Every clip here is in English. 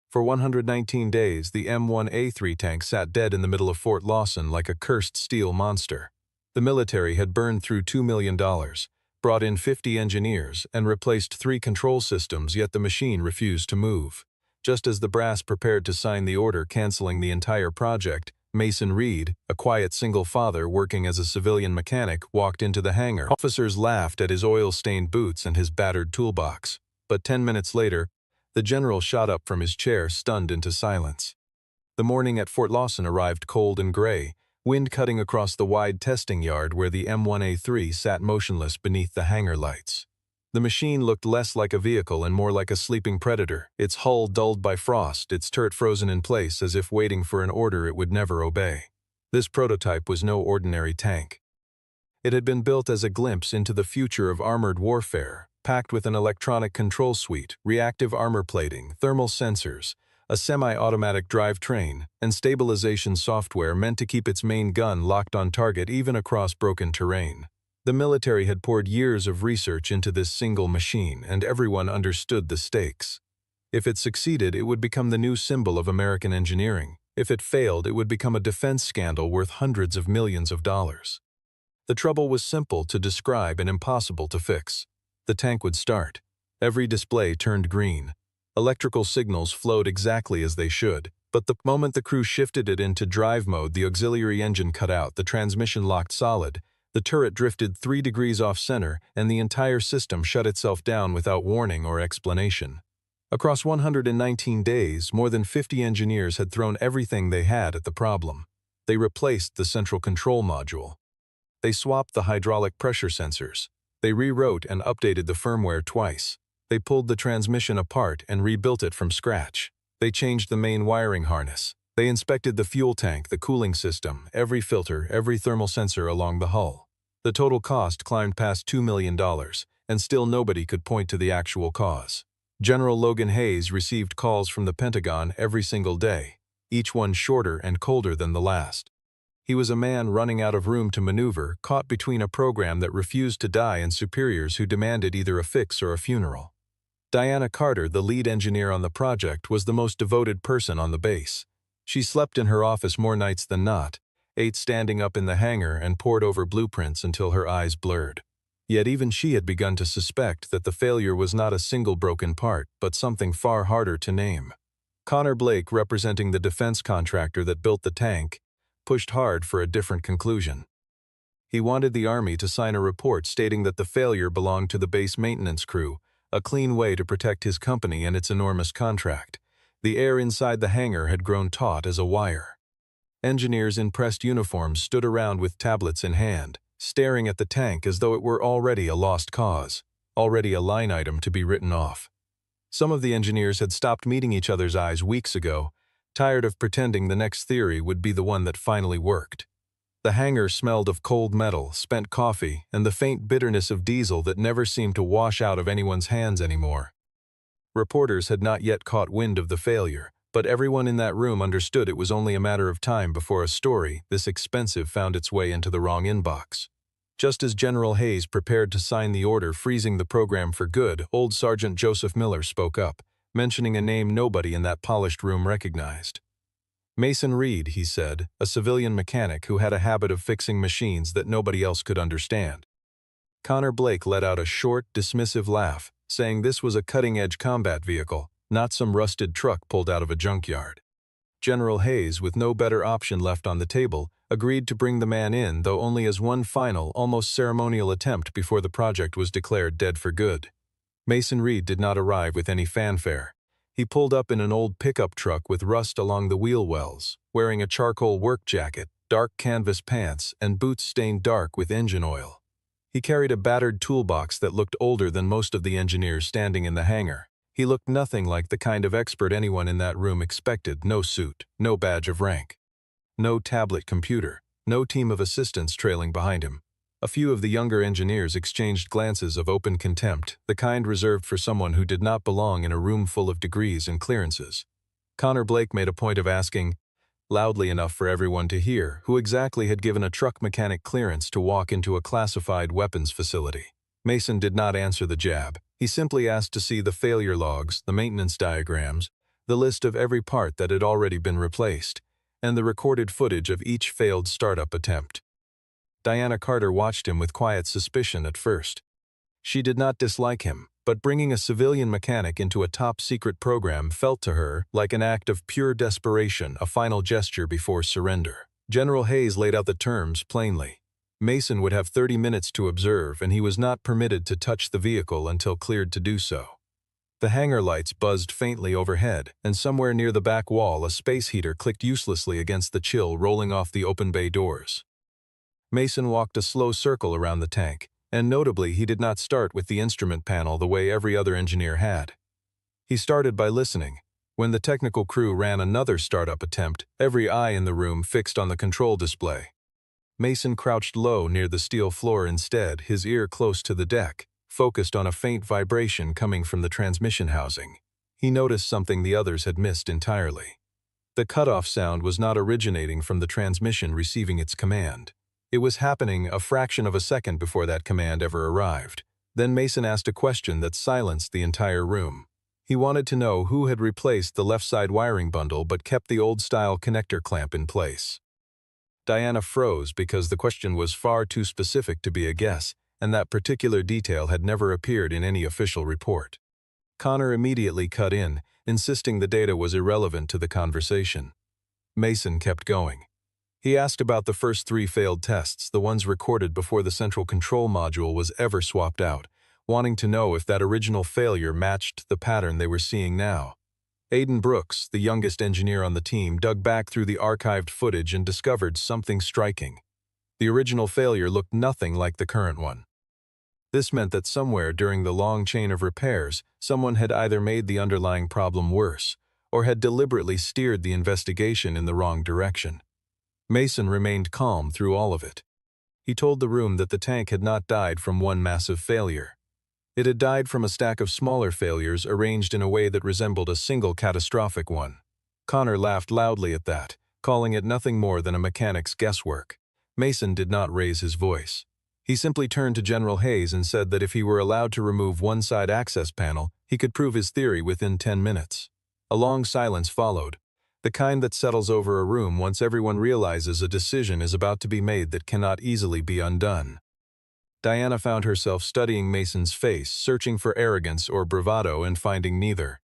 For 119 days, the M1A3 tank sat dead in the middle of Fort Lawson like a cursed steel monster. The military had burned through $2 million, brought in 50 engineers, and replaced 3 control systems, yet the machine refused to move. Just as the brass prepared to sign the order canceling the entire project, Mason Reed, a quiet single father working as a civilian mechanic, walked into the hangar. Officers laughed at his oil-stained boots and his battered toolbox. But 10 minutes later, the general shot up from his chair, stunned into silence. The morning at Fort Lawson arrived cold and gray, wind cutting across the wide testing yard where the M1A3 sat motionless beneath the hangar lights. The machine looked less like a vehicle and more like a sleeping predator, its hull dulled by frost, its turret frozen in place as if waiting for an order it would never obey. This prototype was no ordinary tank. It had been built as a glimpse into the future of armored warfare, packed with an electronic control suite, reactive armor plating, thermal sensors, a semi-automatic drivetrain, and stabilization software meant to keep its main gun locked on target even across broken terrain. The military had poured years of research into this single machine, and everyone understood the stakes. If it succeeded, it would become the new symbol of American engineering. If it failed, it would become a defense scandal worth hundreds of millions of dollars. The trouble was simple to describe and impossible to fix. The tank would start. Every display turned green. Electrical signals flowed exactly as they should, but the moment the crew shifted it into drive mode, the auxiliary engine cut out, the transmission locked solid, the turret drifted 3 degrees off-center, and the entire system shut itself down without warning or explanation. Across 119 days, more than 50 engineers had thrown everything they had at the problem. They replaced the central control module. They swapped the hydraulic pressure sensors. They rewrote and updated the firmware twice. They pulled the transmission apart and rebuilt it from scratch. They changed the main wiring harness. They inspected the fuel tank, the cooling system, every filter, every thermal sensor along the hull. The total cost climbed past $2 million, and still nobody could point to the actual cause. General Logan Hayes received calls from the Pentagon every single day, each one shorter and colder than the last. He was a man running out of room to maneuver, caught between a program that refused to die and superiors who demanded either a fix or a funeral. Diana Carter, the lead engineer on the project, was the most devoted person on the base. She slept in her office more nights than not, ate standing up in the hangar, and pored over blueprints until her eyes blurred. Yet even she had begun to suspect that the failure was not a single broken part, but something far harder to name. Connor Blake, representing the defense contractor that built the tank, pushed hard for a different conclusion. He wanted the Army to sign a report stating that the failure belonged to the base maintenance crew, a clean way to protect his company and its enormous contract. The air inside the hangar had grown taut as a wire. Engineers in pressed uniforms stood around with tablets in hand, staring at the tank as though it were already a lost cause, already a line item to be written off. Some of the engineers had stopped meeting each other's eyes weeks ago, tired of pretending the next theory would be the one that finally worked. The hangar smelled of cold metal, spent coffee, and the faint bitterness of diesel that never seemed to wash out of anyone's hands anymore. Reporters had not yet caught wind of the failure, but everyone in that room understood it was only a matter of time before a story this expensive found its way into the wrong inbox. Just as General Hayes prepared to sign the order freezing the program for good, old Sergeant Joseph Miller spoke up, mentioning a name nobody in that polished room recognized. Mason Reed, he said, a civilian mechanic who had a habit of fixing machines that nobody else could understand. Connor Blake let out a short, dismissive laugh, saying this was a cutting-edge combat vehicle, not some rusted truck pulled out of a junkyard. General Hayes, with no better option left on the table, agreed to bring the man in, though only as one final, almost ceremonial attempt before the project was declared dead for good. Mason Reed did not arrive with any fanfare. He pulled up in an old pickup truck with rust along the wheel wells, wearing a charcoal work jacket, dark canvas pants, and boots stained dark with engine oil. He carried a battered toolbox that looked older than most of the engineers standing in the hangar. He looked nothing like the kind of expert anyone in that room expected. No suit, no badge of rank, no tablet computer, no team of assistants trailing behind him. A few of the younger engineers exchanged glances of open contempt, the kind reserved for someone who did not belong in a room full of degrees and clearances. Connor Blake made a point of asking, loudly enough for everyone to hear, who exactly had given a truck mechanic clearance to walk into a classified weapons facility. Mason did not answer the jab. He simply asked to see the failure logs, the maintenance diagrams, the list of every part that had already been replaced, and the recorded footage of each failed startup attempt. Diana Carter watched him with quiet suspicion at first. She did not dislike him, but bringing a civilian mechanic into a top-secret program felt to her like an act of pure desperation, a final gesture before surrender. General Hayes laid out the terms plainly. Mason would have 30 minutes to observe, and he was not permitted to touch the vehicle until cleared to do so. The hangar lights buzzed faintly overhead, and somewhere near the back wall a space heater clicked uselessly against the chill rolling off the open bay doors. Mason walked a slow circle around the tank, and notably he did not start with the instrument panel the way every other engineer had. He started by listening. When the technical crew ran another startup attempt, every eye in the room fixed on the control display. Mason crouched low near the steel floor instead, his ear close to the deck, focused on a faint vibration coming from the transmission housing. He noticed something the others had missed entirely. The cutoff sound was not originating from the transmission receiving its command. It was happening a fraction of a second before that command ever arrived. Then Mason asked a question that silenced the entire room. He wanted to know who had replaced the left side wiring bundle but kept the old-style connector clamp in place. Diana froze because the question was far too specific to be a guess, and that particular detail had never appeared in any official report. Connor immediately cut in, insisting the data was irrelevant to the conversation. Mason kept going. He asked about the first 3 failed tests, the ones recorded before the central control module was ever swapped out, wanting to know if that original failure matched the pattern they were seeing now. Aiden Brooks, the youngest engineer on the team, dug back through the archived footage and discovered something striking. The original failure looked nothing like the current one. This meant that somewhere during the long chain of repairs, someone had either made the underlying problem worse, or had deliberately steered the investigation in the wrong direction. Mason remained calm through all of it. He told the room that the tank had not died from one massive failure. It had died from a stack of smaller failures arranged in a way that resembled a single catastrophic one. Connor laughed loudly at that, calling it nothing more than a mechanic's guesswork. Mason did not raise his voice. He simply turned to General Hayes and said that if he were allowed to remove one side access panel, he could prove his theory within 10 minutes. A long silence followed, the kind that settles over a room once everyone realizes a decision is about to be made that cannot easily be undone. Diana found herself studying Mason's face, searching for arrogance or bravado and finding neither.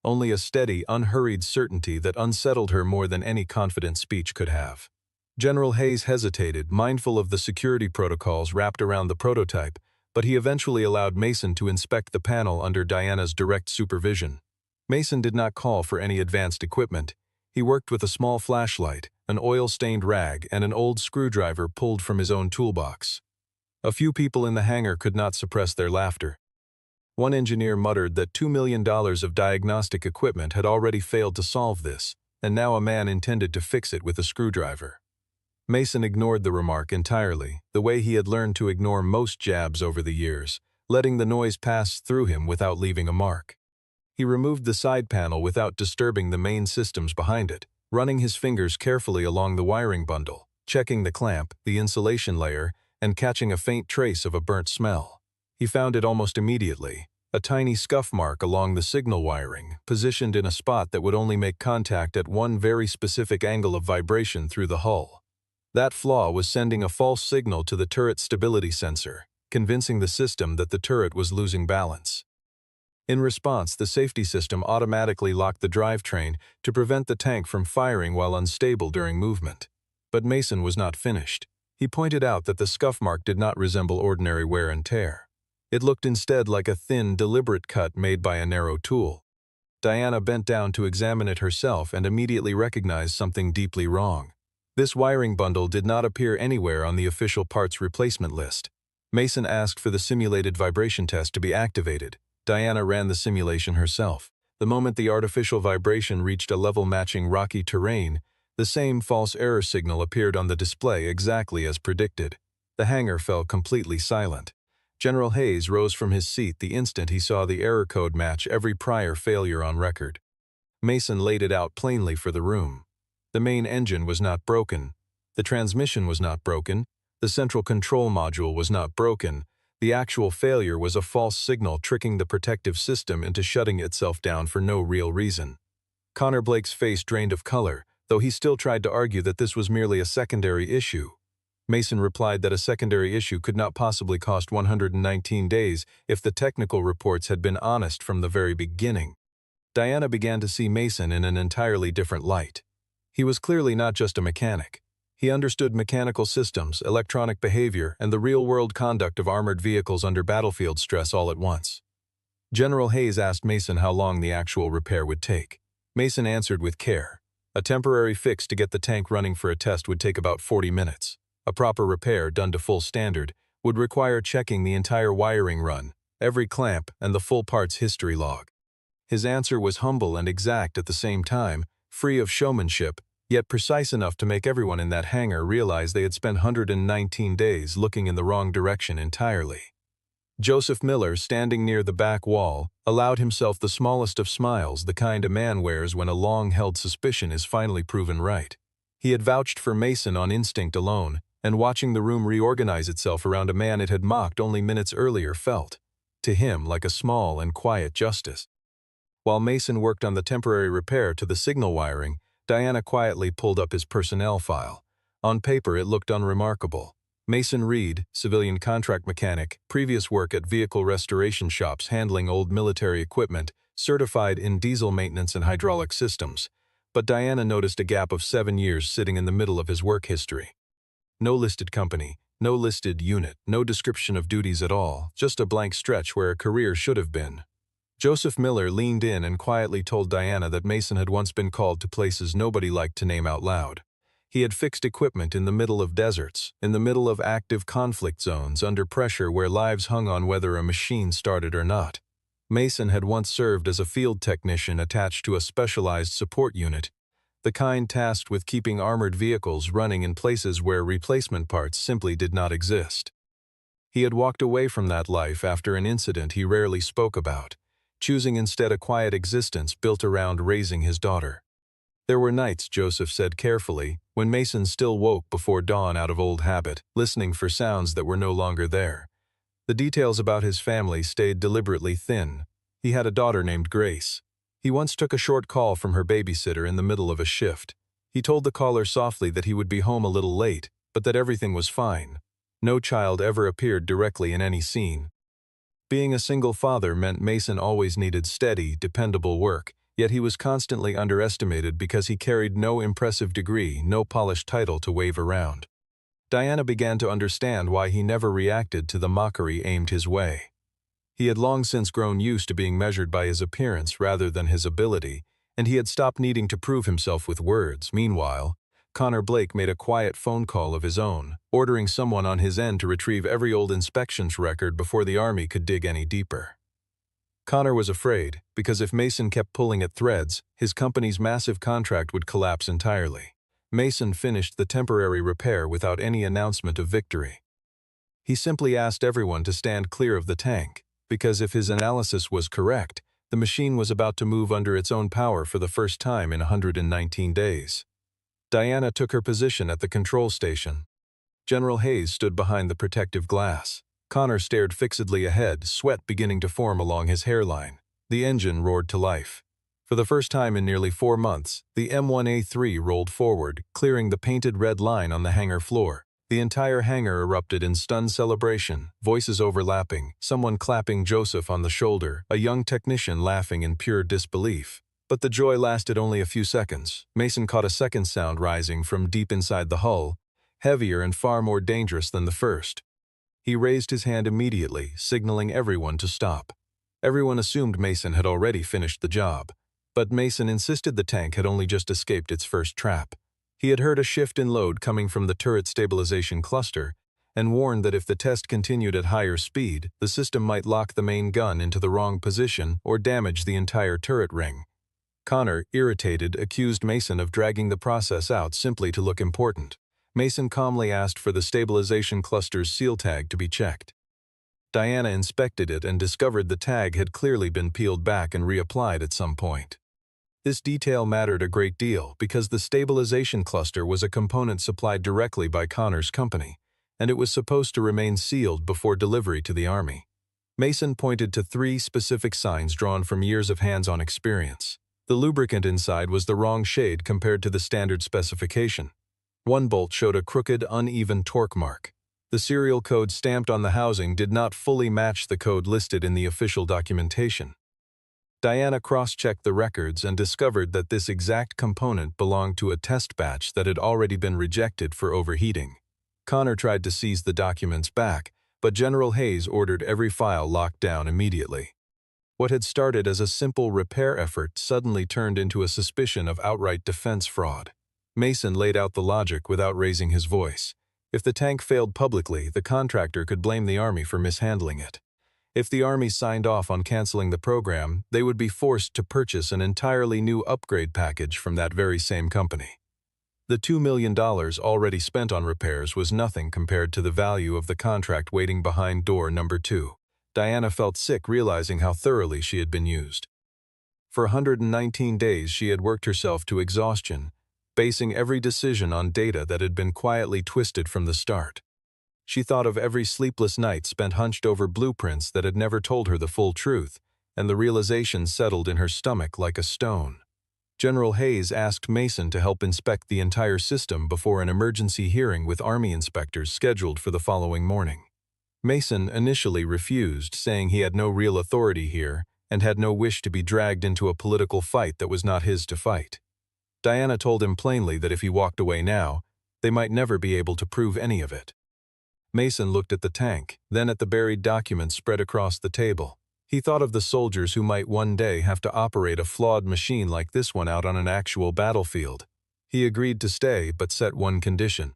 Only a steady, unhurried certainty that unsettled her more than any confident speech could have. General Hayes hesitated, mindful of the security protocols wrapped around the prototype, but he eventually allowed Mason to inspect the panel under Diana's direct supervision. Mason did not call for any advanced equipment. He worked with a small flashlight, an oil-stained rag, and an old screwdriver pulled from his own toolbox. A few people in the hangar could not suppress their laughter. One engineer muttered that $2 million of diagnostic equipment had already failed to solve this, and now a man intended to fix it with a screwdriver. Mason ignored the remark entirely, the way he had learned to ignore most jabs over the years, letting the noise pass through him without leaving a mark. He removed the side panel without disturbing the main systems behind it, running his fingers carefully along the wiring bundle, checking the clamp, the insulation layer, and catching a faint trace of a burnt smell. He found it almost immediately, a tiny scuff mark along the signal wiring, positioned in a spot that would only make contact at one very specific angle of vibration through the hull. That flaw was sending a false signal to the turret stability sensor, convincing the system that the turret was losing balance. In response, the safety system automatically locked the drivetrain to prevent the tank from firing while unstable during movement. But Mason was not finished. He pointed out that the scuff mark did not resemble ordinary wear and tear. It looked instead like a thin, deliberate cut made by a narrow tool. Diana bent down to examine it herself and immediately recognized something deeply wrong. This wiring bundle did not appear anywhere on the official parts replacement list. Mason asked for the simulated vibration test to be activated. Diana ran the simulation herself. The moment the artificial vibration reached a level matching rocky terrain, the same false error signal appeared on the display exactly as predicted. The hangar fell completely silent. General Hayes rose from his seat the instant he saw the error code match every prior failure on record. Mason laid it out plainly for the room. The main engine was not broken. The transmission was not broken. The central control module was not broken. The actual failure was a false signal tricking the protective system into shutting itself down for no real reason. Connor Blake's face drained of color, though he still tried to argue that this was merely a secondary issue. Mason replied that a secondary issue could not possibly cost 119 days if the technical reports had been honest from the very beginning. Diana began to see Mason in an entirely different light. He was clearly not just a mechanic. He understood mechanical systems, electronic behavior, and the real-world conduct of armored vehicles under battlefield stress all at once. General Hayes asked Mason how long the actual repair would take. Mason answered with care. A temporary fix to get the tank running for a test would take about 40 minutes. A proper repair, done to full standard, would require checking the entire wiring run, every clamp, and the full parts history log. His answer was humble and exact at the same time, free of showmanship, yet precise enough to make everyone in that hangar realize they had spent 119 days looking in the wrong direction entirely. Joseph Miller, standing near the back wall, allowed himself the smallest of smiles, the kind a man wears when a long-held suspicion is finally proven right. He had vouched for Mason on instinct alone, and watching the room reorganize itself around a man it had mocked only minutes earlier felt, to him, like a small and quiet justice. While Mason worked on the temporary repair to the signal wiring, Diana quietly pulled up his personnel file. On paper, it looked unremarkable. Mason Reed, civilian contract mechanic, previous work at vehicle restoration shops handling old military equipment, certified in diesel maintenance and hydraulic systems. But Diana noticed a gap of 7 years sitting in the middle of his work history. No listed company, no listed unit, no description of duties at all, just a blank stretch where a career should have been. Joseph Miller leaned in and quietly told Diana that Mason had once been called to places nobody liked to name out loud. He had fixed equipment in the middle of deserts, in the middle of active conflict zones, under pressure where lives hung on whether a machine started or not. Mason had once served as a field technician attached to a specialized support unit, the kind tasked with keeping armored vehicles running in places where replacement parts simply did not exist. He had walked away from that life after an incident he rarely spoke about, choosing instead a quiet existence built around raising his daughter. There were nights, Joseph said carefully, when Mason still woke before dawn out of old habit, listening for sounds that were no longer there. The details about his family stayed deliberately thin. He had a daughter named Grace. He once took a short call from her babysitter in the middle of a shift. He told the caller softly that he would be home a little late, but that everything was fine. No child ever appeared directly in any scene. Being a single father meant Mason always needed steady, dependable work, yet he was constantly underestimated because he carried no impressive degree, no polished title to wave around. Diana began to understand why he never reacted to the mockery aimed his way. He had long since grown used to being measured by his appearance rather than his ability, and he had stopped needing to prove himself with words. Meanwhile, Connor Blake made a quiet phone call of his own, ordering someone on his end to retrieve every old inspections record before the Army could dig any deeper. Connor was afraid, because if Mason kept pulling at threads, his company's massive contract would collapse entirely. Mason finished the temporary repair without any announcement of victory. He simply asked everyone to stand clear of the tank, because if his analysis was correct, the machine was about to move under its own power for the first time in 119 days. Diana took her position at the control station. General Hayes stood behind the protective glass. Connor stared fixedly ahead, sweat beginning to form along his hairline. The engine roared to life. For the first time in nearly 4 months, the M1A3 rolled forward, clearing the painted red line on the hangar floor. The entire hangar erupted in stunned celebration, voices overlapping, someone clapping Joseph on the shoulder, a young technician laughing in pure disbelief. But the joy lasted only a few seconds. Mason caught a second sound rising from deep inside the hull, heavier and far more dangerous than the first. He raised his hand immediately, signaling everyone to stop. Everyone assumed Mason had already finished the job, but Mason insisted the tank had only just escaped its first trap. He had heard a shift in load coming from the turret stabilization cluster, and warned that if the test continued at higher speed, the system might lock the main gun into the wrong position or damage the entire turret ring. Connor, irritated, accused Mason of dragging the process out simply to look important. Mason calmly asked for the stabilization cluster's seal tag to be checked. Diana inspected it and discovered the tag had clearly been peeled back and reapplied at some point. This detail mattered a great deal because the stabilization cluster was a component supplied directly by Connor's company, and it was supposed to remain sealed before delivery to the Army. Mason pointed to 3 specific signs drawn from years of hands-on experience. The lubricant inside was the wrong shade compared to the standard specification. One bolt showed a crooked, uneven torque mark. The serial code stamped on the housing did not fully match the code listed in the official documentation. Diana cross-checked the records and discovered that this exact component belonged to a test batch that had already been rejected for overheating. Connor tried to seize the documents back, but General Hayes ordered every file locked down immediately. What had started as a simple repair effort suddenly turned into a suspicion of outright defense fraud. Mason laid out the logic without raising his voice. If the tank failed publicly, the contractor could blame the Army for mishandling it. If the Army signed off on canceling the program, they would be forced to purchase an entirely new upgrade package from that very same company. The $2 million already spent on repairs was nothing compared to the value of the contract waiting behind door number 2. Diana felt sick realizing how thoroughly she had been used. For 119 days she had worked herself to exhaustion, basing every decision on data that had been quietly twisted from the start. She thought of every sleepless night spent hunched over blueprints that had never told her the full truth, and the realization settled in her stomach like a stone. General Hayes asked Mason to help inspect the entire system before an emergency hearing with Army inspectors scheduled for the following morning. Mason initially refused, saying he had no real authority here and had no wish to be dragged into a political fight that was not his to fight. Diana told him plainly that if he walked away now, they might never be able to prove any of it. Mason looked at the tank, then at the buried documents spread across the table. He thought of the soldiers who might one day have to operate a flawed machine like this one out on an actual battlefield. He agreed to stay, but set one condition.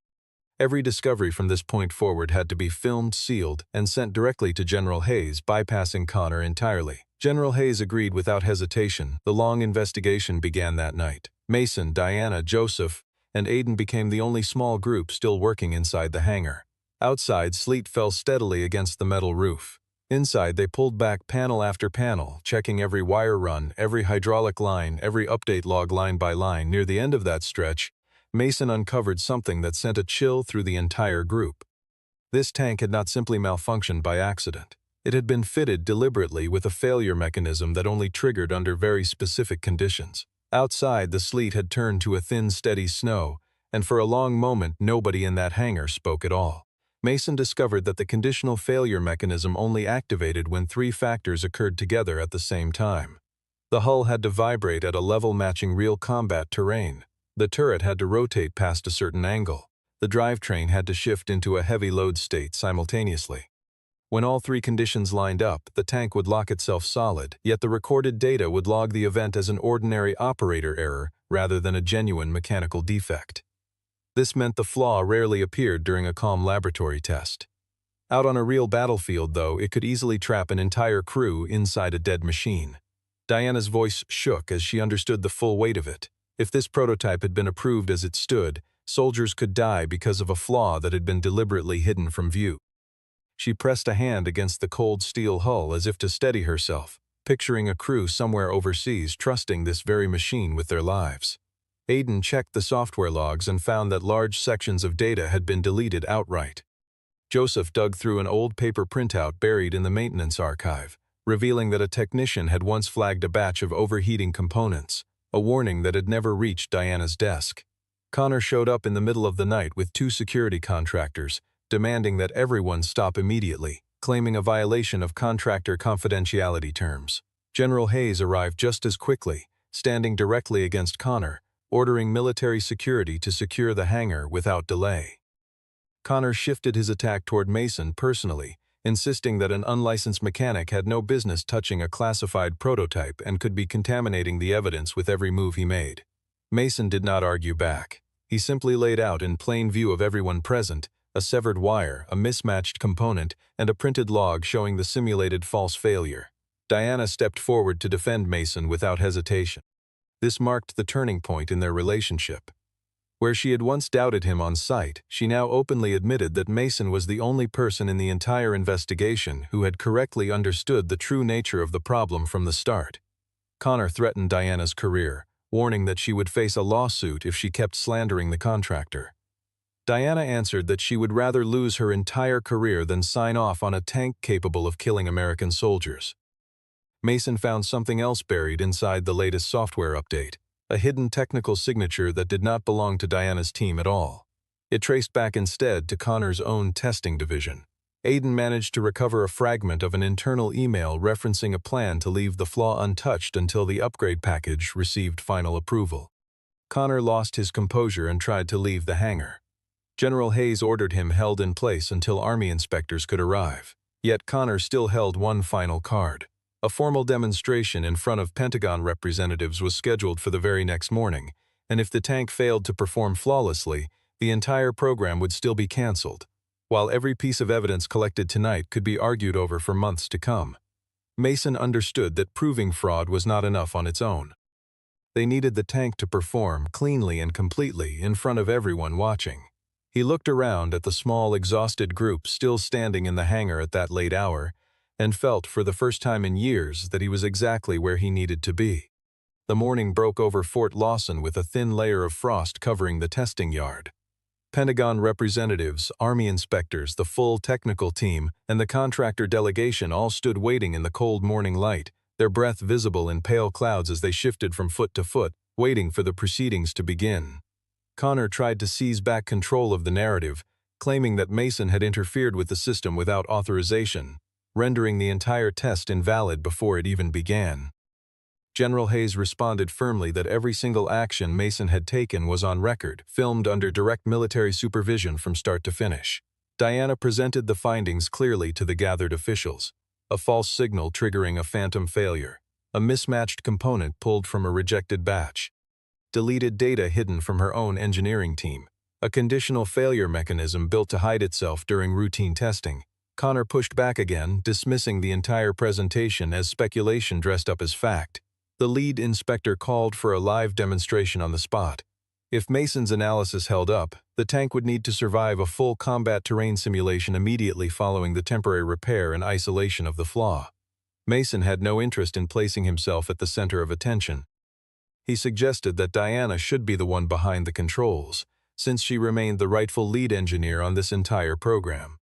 Every discovery from this point forward had to be filmed, sealed, and sent directly to General Hayes, bypassing Connor entirely. General Hayes agreed without hesitation. The long investigation began that night. Mason, Diana, Joseph, and Aiden became the only small group still working inside the hangar. Outside, sleet fell steadily against the metal roof. Inside, they pulled back panel after panel, checking every wire run, every hydraulic line, every update log line by line. Near the end of that stretch, Mason uncovered something that sent a chill through the entire group. This tank had not simply malfunctioned by accident. It had been fitted deliberately with a failure mechanism that only triggered under very specific conditions. Outside, the sleet had turned to a thin, steady snow, and for a long moment nobody in that hangar spoke at all. Mason discovered that the conditional failure mechanism only activated when 3 factors occurred together at the same time. The hull had to vibrate at a level matching real combat terrain. The turret had to rotate past a certain angle. The drivetrain had to shift into a heavy load state simultaneously. When all 3 conditions lined up, the tank would lock itself solid, yet the recorded data would log the event as an ordinary operator error rather than a genuine mechanical defect. This meant the flaw rarely appeared during a calm laboratory test. Out on a real battlefield, though, it could easily trap an entire crew inside a dead machine. Diana's voice shook as she understood the full weight of it. If this prototype had been approved as it stood, soldiers could die because of a flaw that had been deliberately hidden from view. She pressed a hand against the cold steel hull as if to steady herself, picturing a crew somewhere overseas trusting this very machine with their lives. Aiden checked the software logs and found that large sections of data had been deleted outright. Joseph dug through an old paper printout buried in the maintenance archive, revealing that a technician had once flagged a batch of overheating components, a warning that had never reached Diana's desk. Connor showed up in the middle of the night with 2 security contractors, demanding that everyone stop immediately, claiming a violation of contractor confidentiality terms. General Hayes arrived just as quickly, standing directly against Connor, ordering military security to secure the hangar without delay. Connor shifted his attack toward Mason personally, insisting that an unlicensed mechanic had no business touching a classified prototype and could be contaminating the evidence with every move he made. Mason did not argue back. He simply laid out in plain view of everyone present a severed wire, a mismatched component, and a printed log showing the simulated false failure. Diana stepped forward to defend Mason without hesitation. This marked the turning point in their relationship. Where she had once doubted him on sight, she now openly admitted that Mason was the only person in the entire investigation who had correctly understood the true nature of the problem from the start. Connor threatened Diana's career, warning that she would face a lawsuit if she kept slandering the contractor. Diana answered that she would rather lose her entire career than sign off on a tank capable of killing American soldiers. Mason found something else buried inside the latest software update, a hidden technical signature that did not belong to Diana's team at all. It traced back instead to Connor's own testing division. Aiden managed to recover a fragment of an internal email referencing a plan to leave the flaw untouched until the upgrade package received final approval. Connor lost his composure and tried to leave the hangar. General Hayes ordered him held in place until Army inspectors could arrive. Yet Connor still held one final card. A formal demonstration in front of Pentagon representatives was scheduled for the very next morning, and if the tank failed to perform flawlessly, the entire program would still be canceled, while every piece of evidence collected tonight could be argued over for months to come. Mason understood that proving fraud was not enough on its own. They needed the tank to perform cleanly and completely in front of everyone watching. He looked around at the small, exhausted group still standing in the hangar at that late hour, and felt for the first time in years that he was exactly where he needed to be. The morning broke over Fort Lawson with a thin layer of frost covering the testing yard. Pentagon representatives, Army inspectors, the full technical team, and the contractor delegation all stood waiting in the cold morning light, their breath visible in pale clouds as they shifted from foot to foot, waiting for the proceedings to begin. Connor tried to seize back control of the narrative, claiming that Mason had interfered with the system without authorization, rendering the entire test invalid before it even began. General Hayes responded firmly that every single action Mason had taken was on record, filmed under direct military supervision from start to finish. Diana presented the findings clearly to the gathered officials. A false signal triggering a phantom failure, a mismatched component pulled from a rejected batch, deleted data hidden from her own engineering team, a conditional failure mechanism built to hide itself during routine testing. Connor pushed back again, dismissing the entire presentation as speculation dressed up as fact. The lead inspector called for a live demonstration on the spot. If Mason's analysis held up, the tank would need to survive a full combat terrain simulation immediately following the temporary repair and isolation of the flaw. Mason had no interest in placing himself at the center of attention. He suggested that Diana should be the one behind the controls, since she remained the rightful lead engineer on this entire program.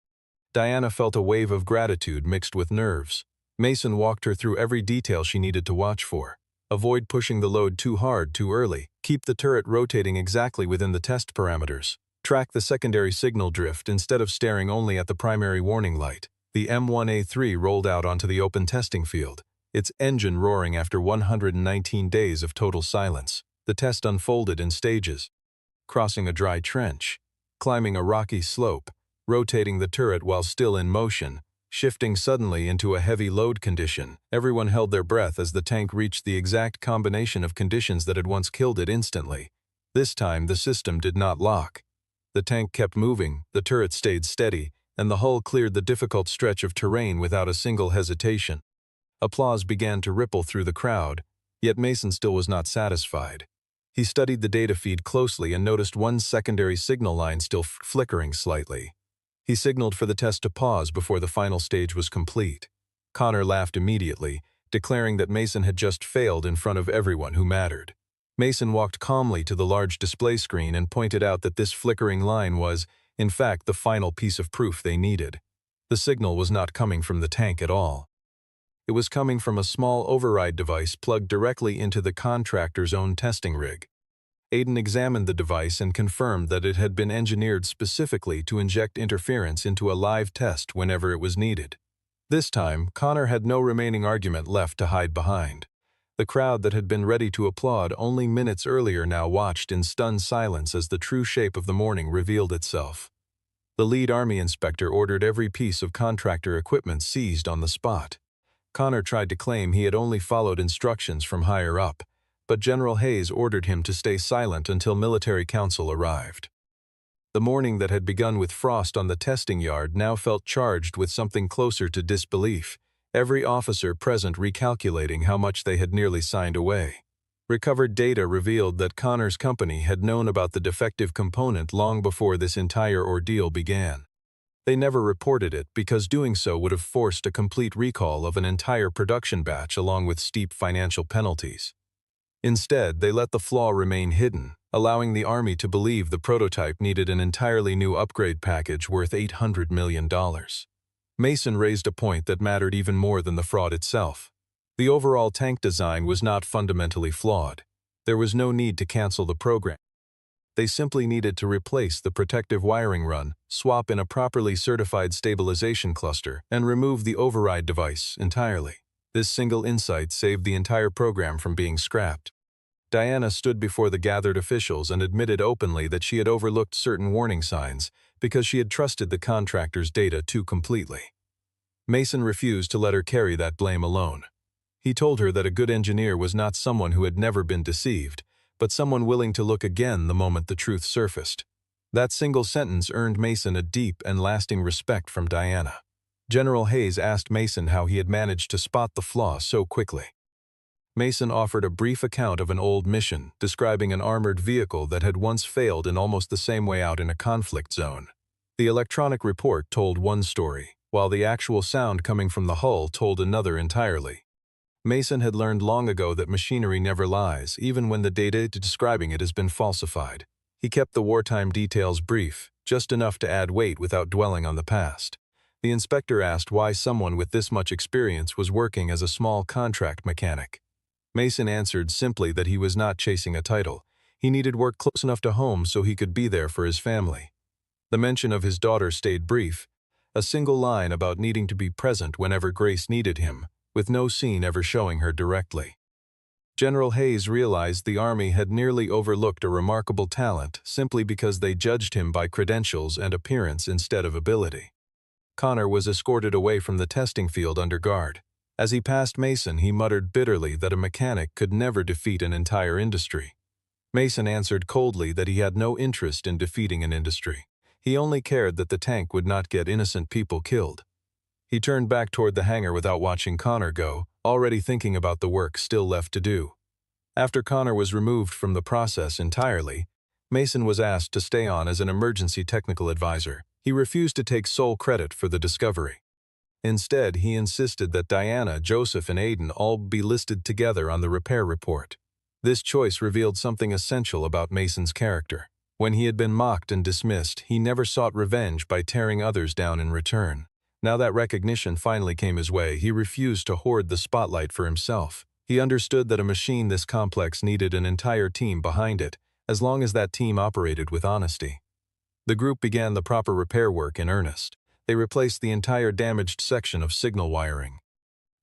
Diana felt a wave of gratitude mixed with nerves. Mason walked her through every detail she needed to watch for. Avoid pushing the load too hard too early. Keep the turret rotating exactly within the test parameters. Track the secondary signal drift instead of staring only at the primary warning light. The M1A3 rolled out onto the open testing field, its engine roaring after 119 days of total silence. The test unfolded in stages. Crossing a dry trench, climbing a rocky slope, rotating the turret while still in motion, shifting suddenly into a heavy load condition. Everyone held their breath as the tank reached the exact combination of conditions that had once killed it instantly. This time, the system did not lock. The tank kept moving, the turret stayed steady, and the hull cleared the difficult stretch of terrain without a single hesitation. Applause began to ripple through the crowd, yet Mason still was not satisfied. He studied the data feed closely and noticed one secondary signal line still flickering slightly. He signaled for the test to pause before the final stage was complete. Connor laughed immediately, declaring that Mason had just failed in front of everyone who mattered. Mason walked calmly to the large display screen and pointed out that this flickering line was, in fact, the final piece of proof they needed. The signal was not coming from the tank at all. It was coming from a small override device plugged directly into the contractor's own testing rig. Aiden examined the device and confirmed that it had been engineered specifically to inject interference into a live test whenever it was needed. This time, Connor had no remaining argument left to hide behind. The crowd that had been ready to applaud only minutes earlier now watched in stunned silence as the true shape of the morning revealed itself. The lead Army inspector ordered every piece of contractor equipment seized on the spot. Connor tried to claim he had only followed instructions from higher up, but General Hayes ordered him to stay silent until military council arrived. The morning that had begun with frost on the testing yard now felt charged with something closer to disbelief, every officer present recalculating how much they had nearly signed away. Recovered data revealed that Connor's company had known about the defective component long before this entire ordeal began. They never reported it because doing so would have forced a complete recall of an entire production batch along with steep financial penalties. Instead, they let the flaw remain hidden, allowing the Army to believe the prototype needed an entirely new upgrade package worth $800 million. Mason raised a point that mattered even more than the fraud itself. The overall tank design was not fundamentally flawed. There was no need to cancel the program. They simply needed to replace the protective wiring run, swap in a properly certified stabilization cluster, and remove the override device entirely. This single insight saved the entire program from being scrapped. Diana stood before the gathered officials and admitted openly that she had overlooked certain warning signs because she had trusted the contractor's data too completely. Mason refused to let her carry that blame alone. He told her that a good engineer was not someone who had never been deceived, but someone willing to look again the moment the truth surfaced. That single sentence earned Mason a deep and lasting respect from Diana. General Hayes asked Mason how he had managed to spot the flaw so quickly. Mason offered a brief account of an old mission, describing an armored vehicle that had once failed in almost the same way out in a conflict zone. The electronic report told one story, while the actual sound coming from the hull told another entirely. Mason had learned long ago that machinery never lies, even when the data describing it has been falsified. He kept the wartime details brief, just enough to add weight without dwelling on the past. The inspector asked why someone with this much experience was working as a small contract mechanic. Mason answered simply that he was not chasing a title. He needed work close enough to home so he could be there for his family. The mention of his daughter stayed brief, a single line about needing to be present whenever Grace needed him, with no scene ever showing her directly. General Hayes realized the Army had nearly overlooked a remarkable talent simply because they judged him by credentials and appearance instead of ability. Connor was escorted away from the testing field under guard. As he passed Mason, he muttered bitterly that a mechanic could never defeat an entire industry. Mason answered coldly that he had no interest in defeating an industry. He only cared that the tank would not get innocent people killed. He turned back toward the hangar without watching Connor go, already thinking about the work still left to do. After Connor was removed from the process entirely, Mason was asked to stay on as an emergency technical advisor. He refused to take sole credit for the discovery. Instead, he insisted that Diana, Joseph, and Aiden all be listed together on the repair report. This choice revealed something essential about Mason's character. When he had been mocked and dismissed, he never sought revenge by tearing others down in return. Now that recognition finally came his way, he refused to hoard the spotlight for himself. He understood that a machine this complex needed an entire team behind it, as long as that team operated with honesty. The group began the proper repair work in earnest. They replaced the entire damaged section of signal wiring.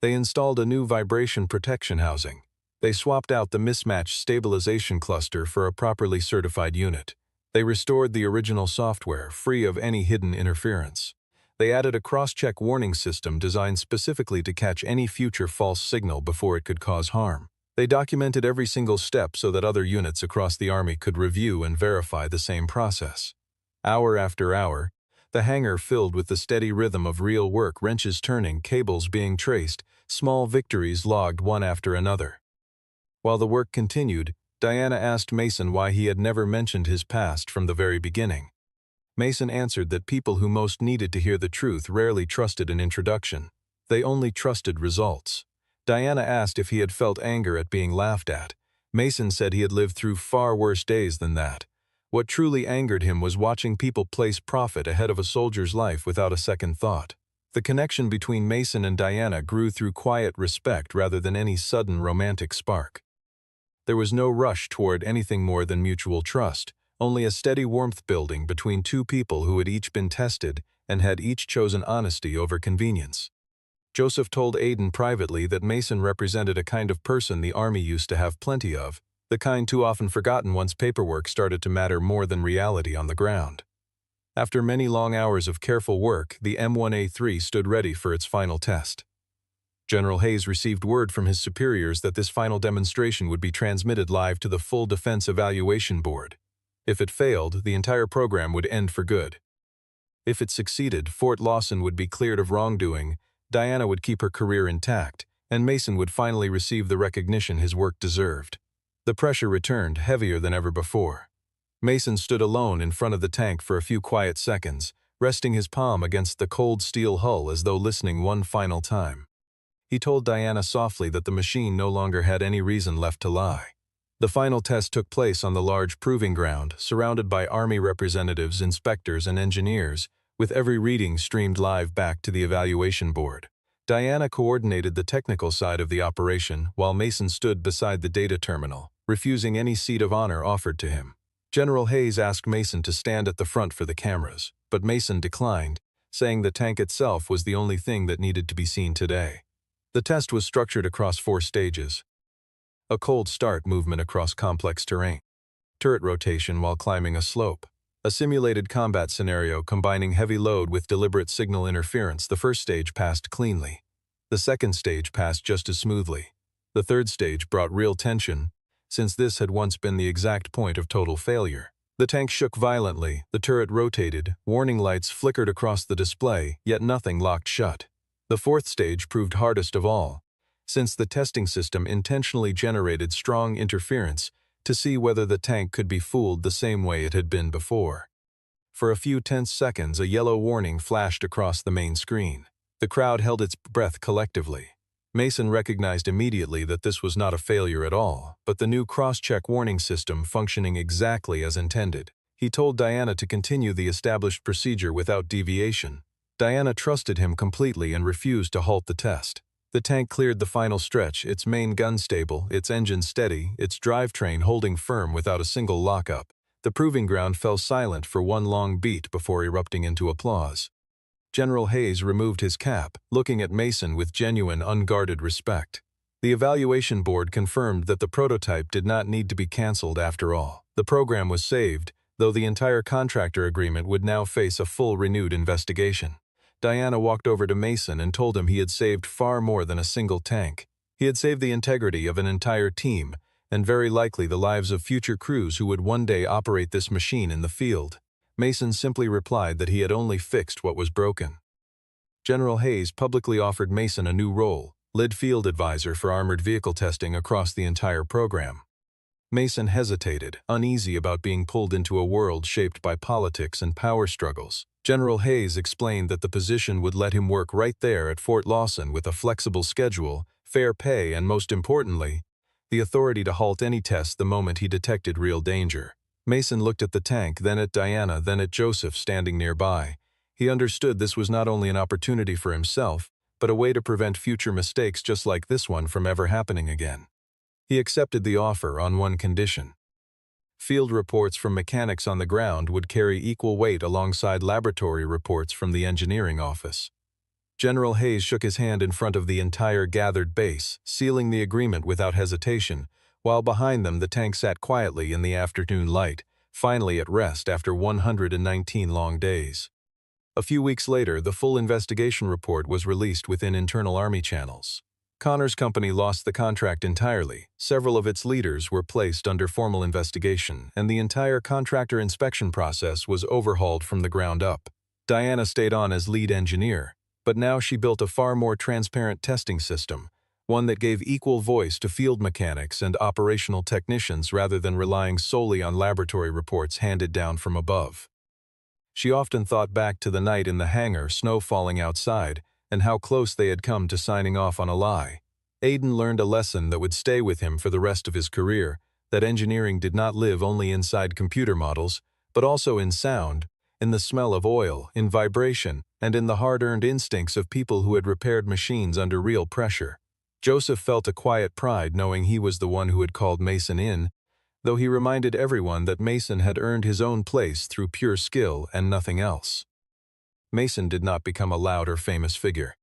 They installed a new vibration protection housing. They swapped out the mismatched stabilization cluster for a properly certified unit. They restored the original software, free of any hidden interference. They added a cross-check warning system designed specifically to catch any future false signal before it could cause harm. They documented every single step so that other units across the Army could review and verify the same process. Hour after hour, the hangar filled with the steady rhythm of real work, wrenches turning, cables being traced, small victories logged one after another. While the work continued, Diana asked Mason why he had never mentioned his past from the very beginning. Mason answered that people who most needed to hear the truth rarely trusted an introduction. They only trusted results. Diana asked if he had felt anger at being laughed at. Mason said he had lived through far worse days than that. What truly angered him was watching people place profit ahead of a soldier's life without a second thought. The connection between Mason and Diana grew through quiet respect rather than any sudden romantic spark. There was no rush toward anything more than mutual trust, only a steady warmth building between two people who had each been tested and had each chosen honesty over convenience. Joseph told Aiden privately that Mason represented a kind of person the Army used to have plenty of, the kind too often forgotten once paperwork started to matter more than reality on the ground. After many long hours of careful work, the M1A3 stood ready for its final test. General Hayes received word from his superiors that this final demonstration would be transmitted live to the full Defense Evaluation Board. If it failed, the entire program would end for good. If it succeeded, Fort Lawson would be cleared of wrongdoing, Diana would keep her career intact, and Mason would finally receive the recognition his work deserved. The pressure returned, heavier than ever before. Mason stood alone in front of the tank for a few quiet seconds, resting his palm against the cold steel hull as though listening one final time. He told Diana softly that the machine no longer had any reason left to lie. The final test took place on the large proving ground, surrounded by Army representatives, inspectors, and engineers, with every reading streamed live back to the evaluation board. Diana coordinated the technical side of the operation while Mason stood beside the data terminal, refusing any seat of honor offered to him. General Hayes asked Mason to stand at the front for the cameras, but Mason declined, saying the tank itself was the only thing that needed to be seen today. The test was structured across 4 stages. A cold start movement across complex terrain. Turret rotation while climbing a slope. A simulated combat scenario combining heavy load with deliberate signal interference. The first stage passed cleanly. The second stage passed just as smoothly. The third stage brought real tension, since this had once been the exact point of total failure. The tank shook violently, the turret rotated, warning lights flickered across the display, yet nothing locked shut. The fourth stage proved hardest of all, since the testing system intentionally generated strong interference to see whether the tank could be fooled the same way it had been before. For a few tense seconds, a yellow warning flashed across the main screen. The crowd held its breath collectively. Mason recognized immediately that this was not a failure at all, but the new cross-check warning system functioning exactly as intended. He told Diana to continue the established procedure without deviation. Diana trusted him completely and refused to halt the test. The tank cleared the final stretch, its main gun stable, its engine steady, its drivetrain holding firm without a single lockup. The proving ground fell silent for one long beat before erupting into applause. General Hayes removed his cap, looking at Mason with genuine, unguarded respect. The evaluation board confirmed that the prototype did not need to be canceled after all. The program was saved, though the entire contractor agreement would now face a full renewed investigation. Diana walked over to Mason and told him he had saved far more than a single tank. He had saved the integrity of an entire team, and very likely the lives of future crews who would one day operate this machine in the field. Mason simply replied that he had only fixed what was broken. General Hayes publicly offered Mason a new role, lead field advisor for armored vehicle testing across the entire program. Mason hesitated, uneasy about being pulled into a world shaped by politics and power struggles. General Hayes explained that the position would let him work right there at Fort Lawson with a flexible schedule, fair pay, and most importantly, the authority to halt any test the moment he detected real danger. Mason looked at the tank, then at Diana, then at Joseph standing nearby. He understood this was not only an opportunity for himself, but a way to prevent future mistakes just like this one from ever happening again. He accepted the offer on one condition. Field reports from mechanics on the ground would carry equal weight alongside laboratory reports from the engineering office. General Hayes shook his hand in front of the entire gathered base, sealing the agreement without hesitation, while behind them the tank sat quietly in the afternoon light, finally at rest after 119 long days. A few weeks later, the full investigation report was released within internal Army channels. Connor's company lost the contract entirely, several of its leaders were placed under formal investigation, and the entire contractor inspection process was overhauled from the ground up. Diana stayed on as lead engineer, but now she built a far more transparent testing system, one that gave equal voice to field mechanics and operational technicians rather than relying solely on laboratory reports handed down from above. She often thought back to the night in the hangar, snow falling outside, and how close they had come to signing off on a lie. Aiden learned a lesson that would stay with him for the rest of his career, that engineering did not live only inside computer models, but also in sound, in the smell of oil, in vibration, and in the hard-earned instincts of people who had repaired machines under real pressure. Joseph felt a quiet pride knowing he was the one who had called Mason in, though he reminded everyone that Mason had earned his own place through pure skill and nothing else. Mason did not become a loud or famous figure.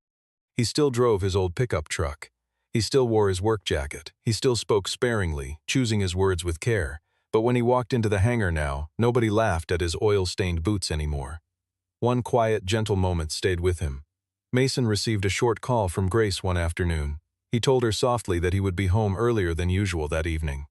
He still drove his old pickup truck. He still wore his work jacket. He still spoke sparingly, choosing his words with care. But when he walked into the hangar now, nobody laughed at his oil-stained boots anymore. One quiet, gentle moment stayed with him. Mason received a short call from Grace one afternoon. He told her softly that he would be home earlier than usual that evening.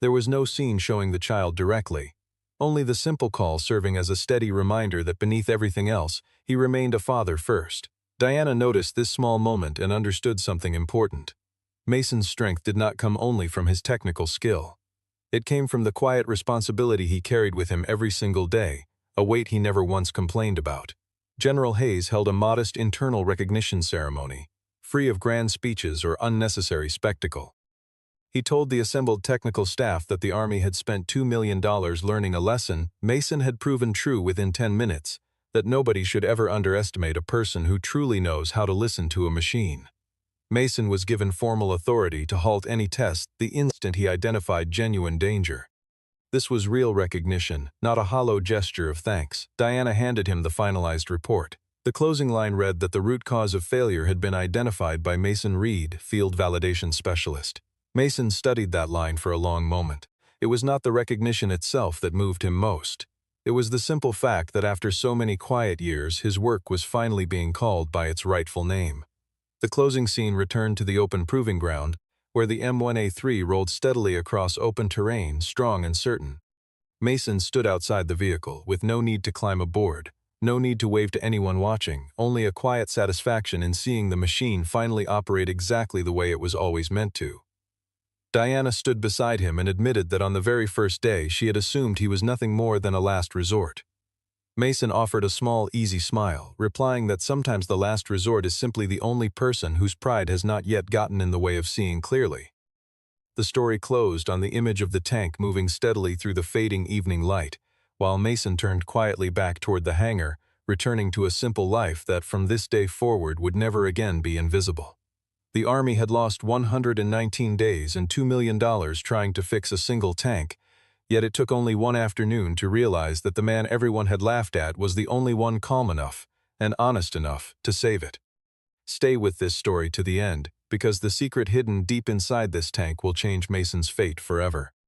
There was no scene showing the child directly, only the simple call serving as a steady reminder that beneath everything else, he remained a father first. Diana noticed this small moment and understood something important. Mason's strength did not come only from his technical skill. It came from the quiet responsibility he carried with him every single day, a weight he never once complained about. General Hayes held a modest internal recognition ceremony, free of grand speeches or unnecessary spectacle. He told the assembled technical staff that the Army had spent $2 million learning a lesson Mason had proven true within 10 minutes, that nobody should ever underestimate a person who truly knows how to listen to a machine. Mason was given formal authority to halt any test the instant he identified genuine danger. This was real recognition, not a hollow gesture of thanks. Diana handed him the finalized report. The closing line read that the root cause of failure had been identified by Mason Reed, field validation specialist. Mason studied that line for a long moment. It was not the recognition itself that moved him most. It was the simple fact that after so many quiet years, his work was finally being called by its rightful name. The closing scene returned to the open proving ground, where the M1A3 rolled steadily across open terrain, strong and certain. Mason stood outside the vehicle, with no need to climb aboard, no need to wave to anyone watching, only a quiet satisfaction in seeing the machine finally operate exactly the way it was always meant to. Diana stood beside him and admitted that on the very first day she had assumed he was nothing more than a last resort. Mason offered a small, easy smile, replying that sometimes the last resort is simply the only person whose pride has not yet gotten in the way of seeing clearly. The story closed on the image of the tank moving steadily through the fading evening light, while Mason turned quietly back toward the hangar, returning to a simple life that from this day forward would never again be invisible. The Army had lost 119 days and $2 million trying to fix a single tank, yet it took only one afternoon to realize that the man everyone had laughed at was the only one calm enough and honest enough to save it. Stay with this story to the end, because the secret hidden deep inside this tank will change Mason's fate forever.